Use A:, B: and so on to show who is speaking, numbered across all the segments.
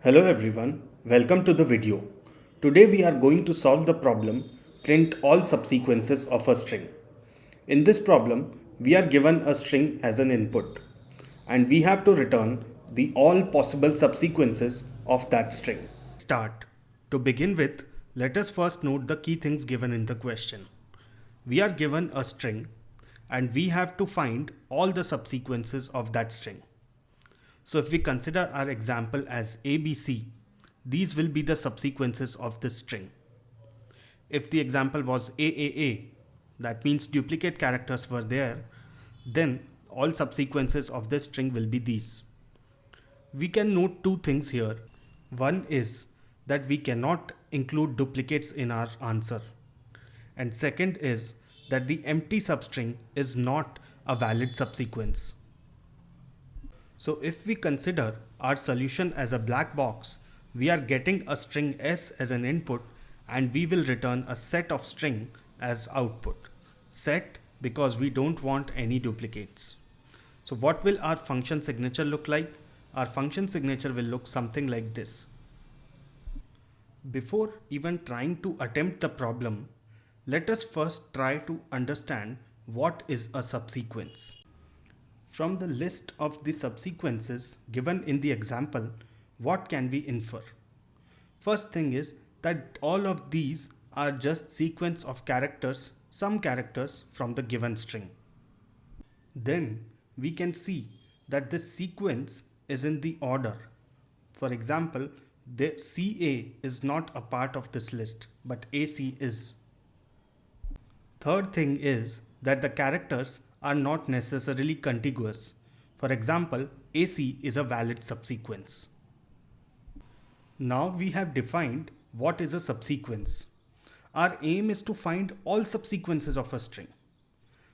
A: Hello everyone, welcome to the video. Today we are going to solve the problem print all subsequences of a string. In this problem, we are given a string as an input and we have to return the all possible subsequences of that string. Start. To begin with, let us first note the key things given in the question. We are given a string and we have to find all the subsequences of that string. So if we consider our example as ABC, these will be the subsequences of this string. If the example was AAA, that means duplicate characters were there, then all subsequences of this string will be these. We can note two things here. One is that we cannot include duplicates in our answer. And second is that the empty substring is not a valid subsequence. So if we consider our solution as a black box, we are getting a string S as an input and we will return a set of string as output. Set because we don't want any duplicates. So what will our function signature look like? Our function signature will look something like this. Before even trying to attempt the problem, let us first try to understand what is a subsequence. From the list of the subsequences given in the example, what can we infer? First thing is that all of these are just sequence of characters, some characters from the given string. Then we can see that this sequence is in the order. For example, the CA is not a part of this list, but AC is. Third thing is that the characters are not necessarily contiguous. For example, AC is a valid subsequence. Now we have defined what is a subsequence. Our aim is to find all subsequences of a string.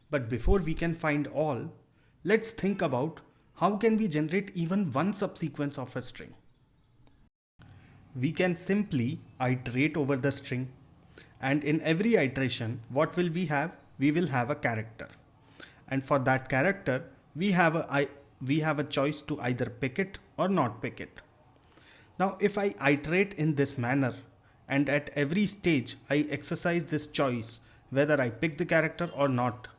A: But before we can find all, let's think about how can we generate even one subsequence of a string. We can simply iterate over the string, and in every iteration, what will we have? We will have a character. And for that character, we have a choice to either pick it or not pick it. Now, if I iterate in this manner and at every stage I exercise this choice whether I pick the character or not,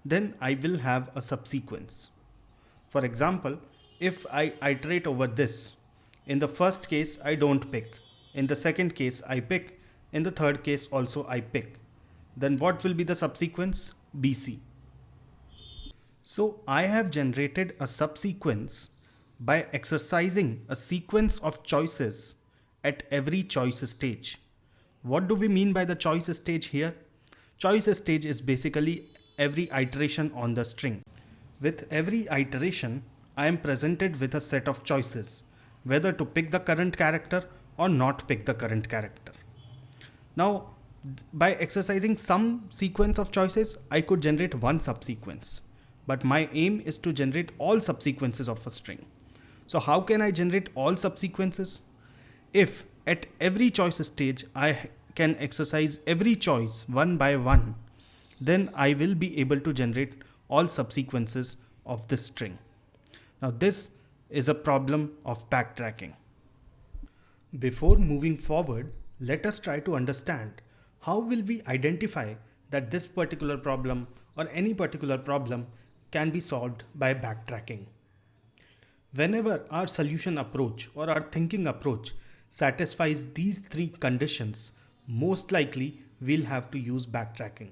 A: then I will have a subsequence. For example, if I iterate over this, in the first case I don't pick, in the second case I pick, in the third case also I pick, then what will be the subsequence? BC. So I have generated a subsequence by exercising a sequence of choices at every choice stage. What do we mean by the choice stage here? Choice stage is basically every iteration on the string. With every iteration, I am presented with a set of choices, whether to pick the current character or not pick the current character. Now, by exercising some sequence of choices, I could generate one subsequence. But my aim is to generate all subsequences of a string. So how can I generate all subsequences? If at every choice stage I can exercise every choice one by one, then I will be able to generate all subsequences of this string. Now this is a problem of backtracking. Before moving forward, let us try to understand how will we identify that this particular problem or any particular problem can be solved by backtracking. Whenever our solution approach or our thinking approach satisfies these three conditions, most likely we'll have to use backtracking.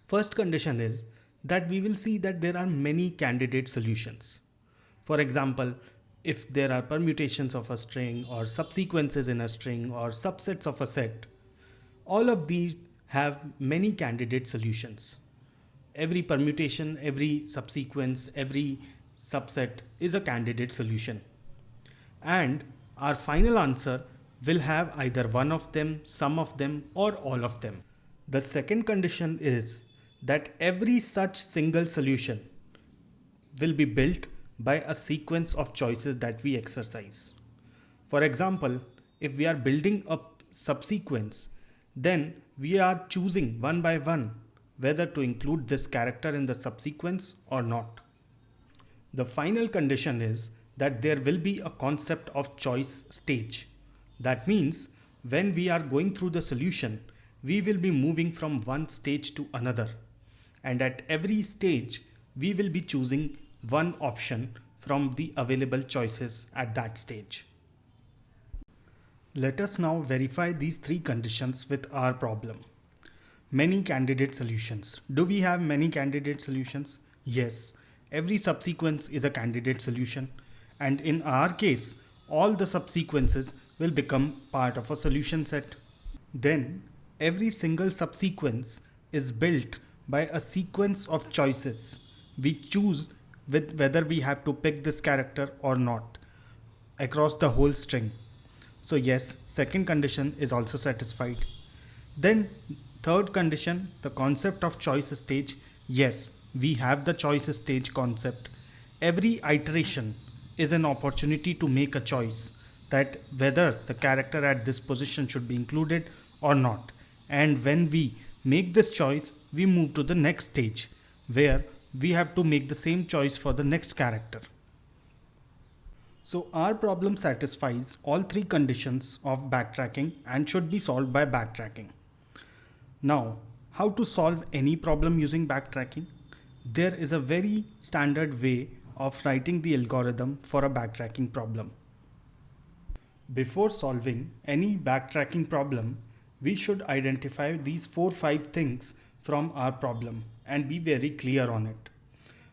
A: First condition is that we will see that there are many candidate solutions. For example, if there are permutations of a string or subsequences in a string or subsets of a set, all of these have many candidate solutions. Every permutation, every subsequence, every subset is a candidate solution. And our final answer will have either one of them, some of them, or all of them. The second condition is that every such single solution will be built by a sequence of choices that we exercise. For example, if we are building a subsequence, then we are choosing one by one whether to include this character in the subsequence or not. The final condition is that there will be a concept of choice stage. That means when we are going through the solution, we will be moving from one stage to another. And at every stage, we will be choosing one option from the available choices at that stage. Let us now verify these three conditions with our problem. Many candidate solutions. Do we have many candidate solutions? Yes. Every subsequence is a candidate solution. And in our case, all the subsequences will become part of a solution set. Then, every single subsequence is built by a sequence of choices. We choose with whether we have to pick this character or not across the whole string. So yes, second condition is also satisfied. Then third condition, the concept of choice stage. Yes, we have the choice stage concept. Every iteration is an opportunity to make a choice that whether the character at this position should be included or not. And when we make this choice, we move to the next stage where we have to make the same choice for the next character. So our problem satisfies all three conditions of backtracking and should be solved by backtracking. Now, how to solve any problem using backtracking? There is a very standard way of writing the algorithm for a backtracking problem. Before solving any backtracking problem, we should identify these 4-5 things from our problem and be very clear on it.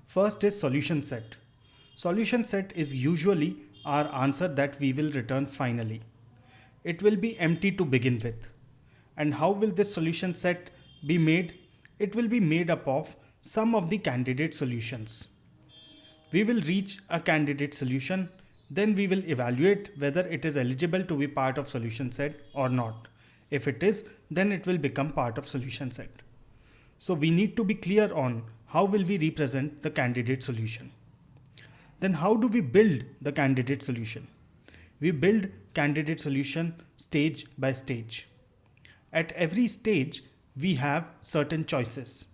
A: First is solution set. Solution set is usually our answer that we will return finally. It will be empty to begin with. And how will this solution set be made? It will be made up of some of the candidate solutions. We will reach a candidate solution, then we will evaluate whether it is eligible to be part of solution set or not. If it is, then it will become part of solution set. So we need to be clear on how will we represent the candidate solution. Then how do we build the candidate solution? We build candidate solution stage by stage. At every stage, we have certain choices.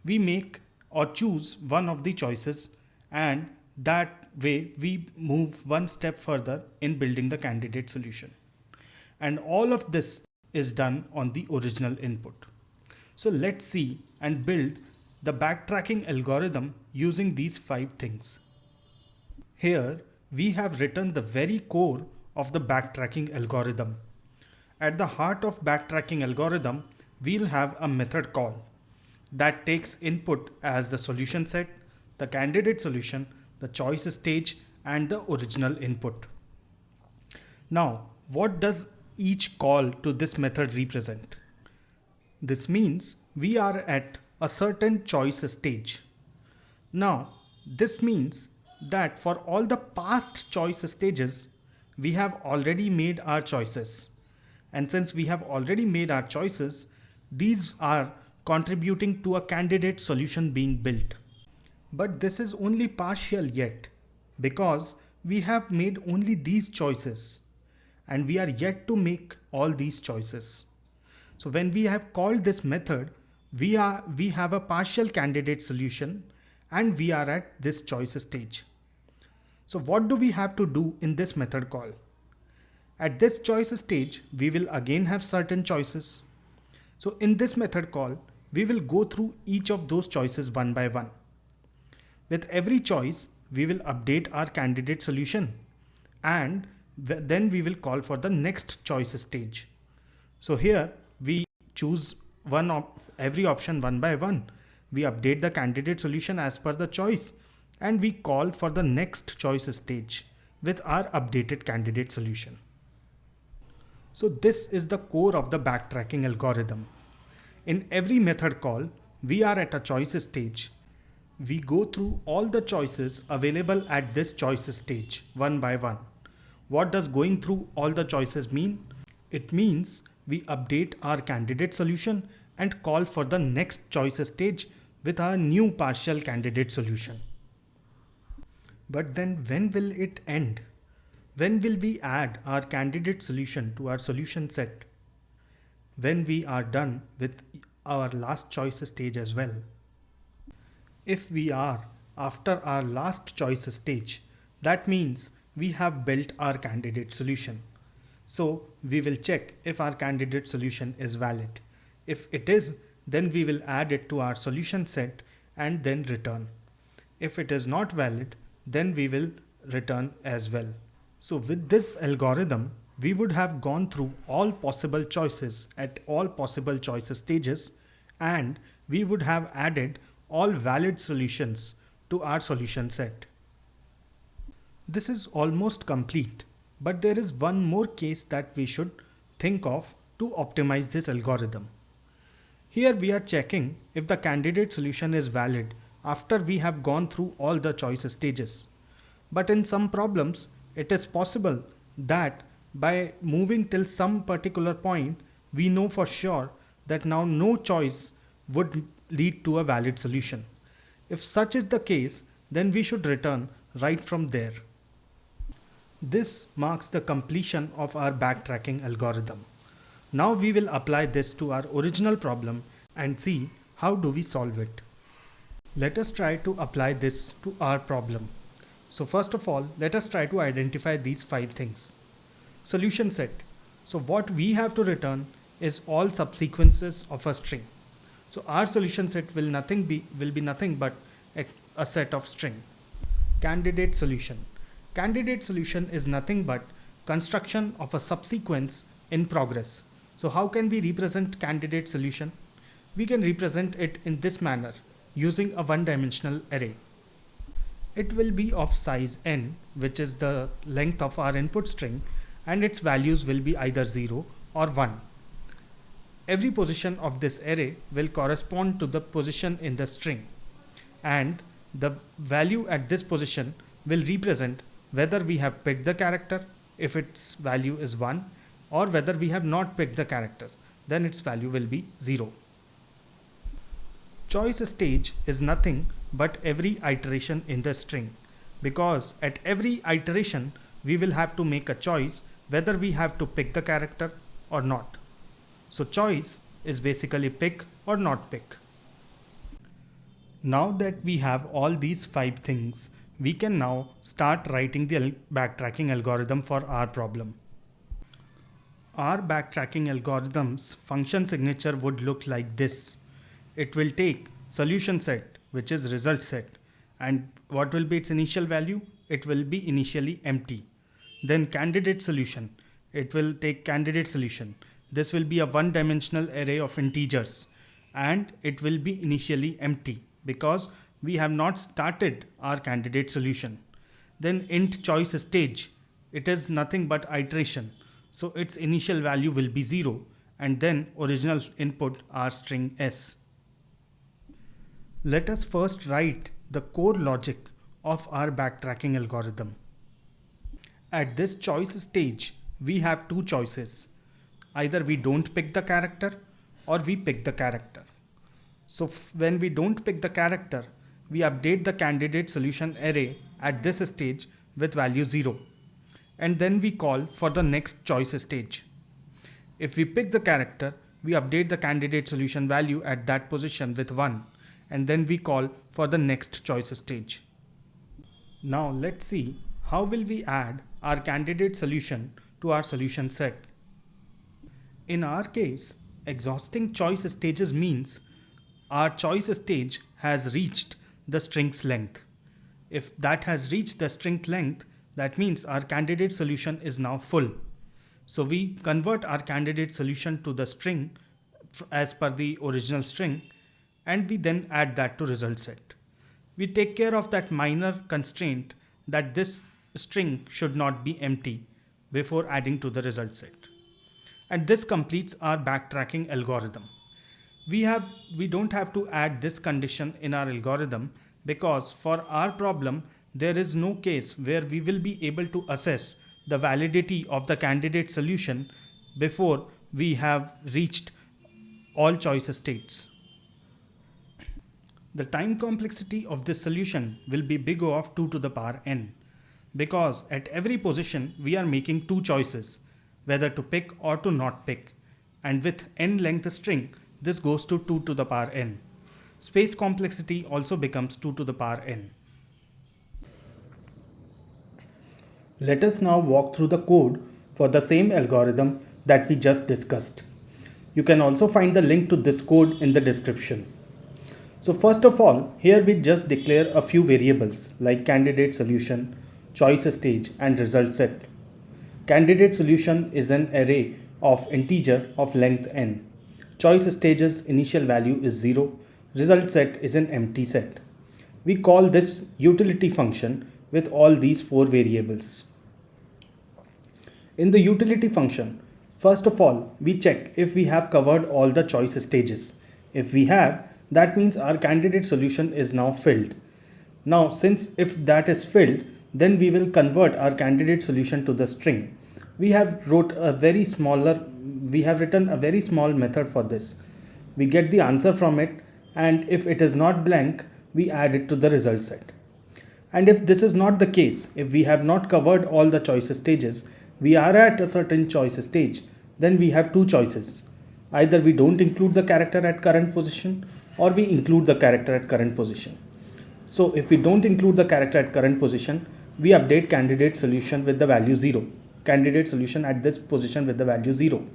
A: We make or choose one of the choices, and that way we move one step further in building the candidate solution. And all of this is done on the original input. So let's see and build the backtracking algorithm using these 5 things. Here we have written the very core of the backtracking algorithm. At the heart of backtracking algorithm, we'll have a method call that takes input as the solution set, the candidate solution, the choice stage, and the original input. Now, what does each call to this method represent? This means we are at a certain choice stage. Now, this means that for all the past choice stages, we have already made our choices. And since we have already made our choices, these are contributing to a candidate solution being built. But this is only partial yet, because we have made only these choices and we are yet to make all these choices. So when we have called this method, we have a partial candidate solution and we are at this choice stage. So what do we have to do in this method call? At this choice stage, we will again have certain choices. So in this method call, we will go through each of those choices one by one. With every choice, we will update our candidate solution and then we will call for the next choice stage. So here we choose every option one by one. We update the candidate solution as per the choice and we call for the next choice stage with our updated candidate solution. So this is the core of the backtracking algorithm. In every method call, we are at a choice stage. We go through all the choices available at this choice stage one by one. What does going through all the choices mean? It means we update our candidate solution and call for the next choice stage with our new partial candidate solution. But then when will it end? When will we add our candidate solution to our solution set? When we are done with our last choice stage as well. If we are after our last choice stage, That means we have built our candidate solution. So we will check if our candidate solution is valid. If it is, then we will add it to our solution set and then return. If it is not valid, then we will return as well. So with this algorithm, we would have gone through all possible choices at all possible choices stages, and we would have added all valid solutions to our solution set. This is almost complete, but there is one more case that we should think of to optimize this algorithm. Here we are checking if the candidate solution is valid after we have gone through all the choice stages. But in some problems, it is possible that by moving till some particular point, we know for sure that now no choice would lead to a valid solution. If such is the case, then we should return right from there. This marks the completion of our backtracking algorithm. Now we will apply this to our original problem and see how do we solve it. Let us try to apply this to our problem. So first of all, let us try to identify these 5 things. Solution set. So what we have to return is all subsequences of a string. So our solution set will be nothing but a set of string. Candidate solution. Candidate solution is nothing but construction of a subsequence in progress. So how can we represent candidate solution? We can represent it in this manner using a one-dimensional array. It will be of size n, which is the length of our input string, and its values will be either 0 or 1. Every position of this array will correspond to the position in the string, and the value at this position will represent whether we have picked the character if its value is 1, or whether we have not picked the character, then its value will be 0. Choice stage is nothing but every iteration in the string, because at every iteration we will have to make a choice whether we have to pick the character or not. So choice is basically pick or not pick. Now that we have all these 5 things, we can now start writing the backtracking algorithm for our problem. Our backtracking algorithm's function signature would look like this. It will take solution set, which is result set, and what will be its initial value? It will be initially empty. Then candidate solution. It will take candidate solution. This will be a one-dimensional array of integers, and it will be initially empty because we have not started our candidate solution. Then int choice stage. It is nothing but iteration. So its initial value will be 0, and then original input our string s. Let us first write the core logic of our backtracking algorithm. At this choice stage, we have 2 choices. Either we don't pick the character or we pick the character. So when we don't pick the character, we update the candidate solution array at this stage with value 0. And then we call for the next choice stage. If we pick the character, we update the candidate solution value at that position with 1. And then we call for the next choice stage. Now let's see how will we add our candidate solution to our solution set. In our case, exhausting choice stages means our choice stage has reached the string's length. If that has reached the string length, that means our candidate solution is now full. So we convert our candidate solution to the string as per the original string, and we then add that to result set. We take care of that minor constraint that this string should not be empty before adding to the result set. And this completes our backtracking algorithm. We don't have to add this condition in our algorithm because for our problem there is no case where we will be able to assess the validity of the candidate solution before we have reached all choice states. The time complexity of this solution will be big O of 2 to the power n, because at every position we are making 2 choices, whether to pick or to not pick, and with n length string this goes to 2 to the power n. Space complexity also becomes 2 to the power n. Let us now walk through the code for the same algorithm that we just discussed. You can also find the link to this code in the description. So first of all, here we just declare a few variables like candidate solution, choice stage and result set. Candidate solution is an array of integer of length n. Choice stage's initial value is 0. Result set is an empty set. We call this utility function with all these four variables. In the utility function, first of all, we check if we have covered all the choice stages. If we have, that means our candidate solution is now filled. Now, since if that is filled, then we will convert our candidate solution to the string. We have written a very small method for this. We get the answer from it, and if it is not blank, we add it to the result set. And if this is not the case, if we have not covered all the choice stages, we are at a certain choice stage, then we have two choices. Either we don't include the character at current position or we include the character at current position. So if we don't include the character at current position, we update candidate solution with the value 0. Candidate solution at this position with the value 0.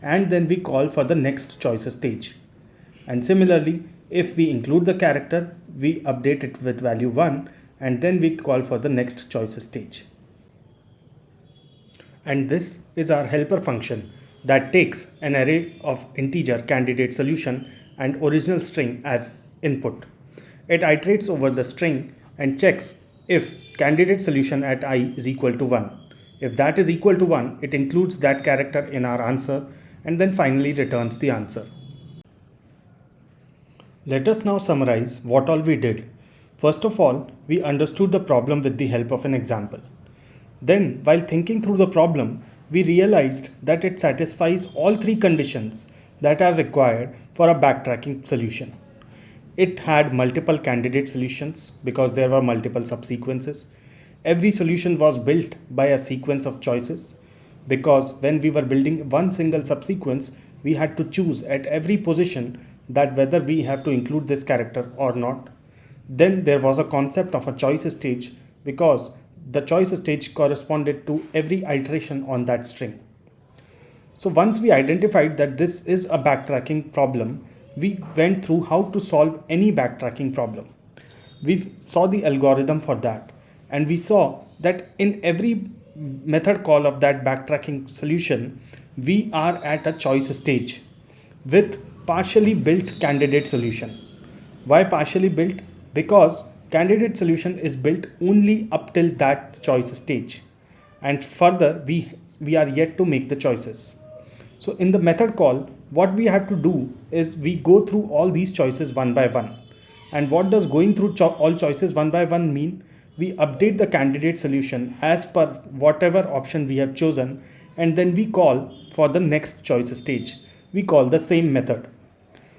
A: And then we call for the next choice stage. And similarly, if we include the character, we update it with value 1 and then we call for the next choice stage. And this is our helper function that takes an array of integer candidate solution and original string as input. It iterates over the string and checks if candidate solution at I is equal to 1. If that is equal to 1, it includes that character in our answer and then finally returns the answer. Let us now summarize what all we did. First of all, we understood the problem with the help of an example. Then, while thinking through the problem, we realized that it satisfies all three conditions that are required for a backtracking solution. It had multiple candidate solutions because there were multiple subsequences. Every solution was built by a sequence of choices because when we were building one single subsequence, we had to choose at every position that whether we have to include this character or not. Then there was a concept of a choice stage because the choice stage corresponded to every iteration on that string. So once we identified that this is a backtracking problem, we went through how to solve any backtracking problem. We saw the algorithm for that, and we saw that in every method call of that backtracking solution, we are at a choice stage with partially built candidate solution. Why partially built? Because candidate solution is built only up till that choice stage, and further we are yet to make the choices. So in the method call, what we have to do is we go through all these choices one by one. And what does going through all choices one by one mean? We update the candidate solution as per whatever option we have chosen, and then we call for the next choice stage. We call the same method.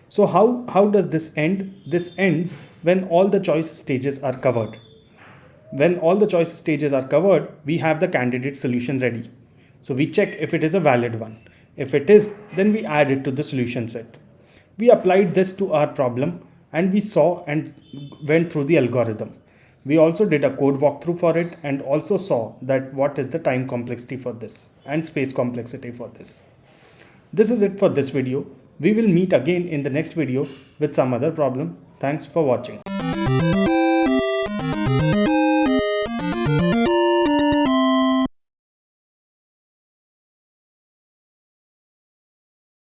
A: So how does this end? This ends when all the choice stages are covered. When all the choice stages are covered, we have the candidate solution ready. So we check if it is a valid one. If it is, then we add it to the solution set. We applied this to our problem and we saw and went through the algorithm. We also did a code walkthrough for it and also saw that what is the time complexity for this and space complexity for this. This is it for this video. We will meet again in the next video with some other problem. Thanks for watching.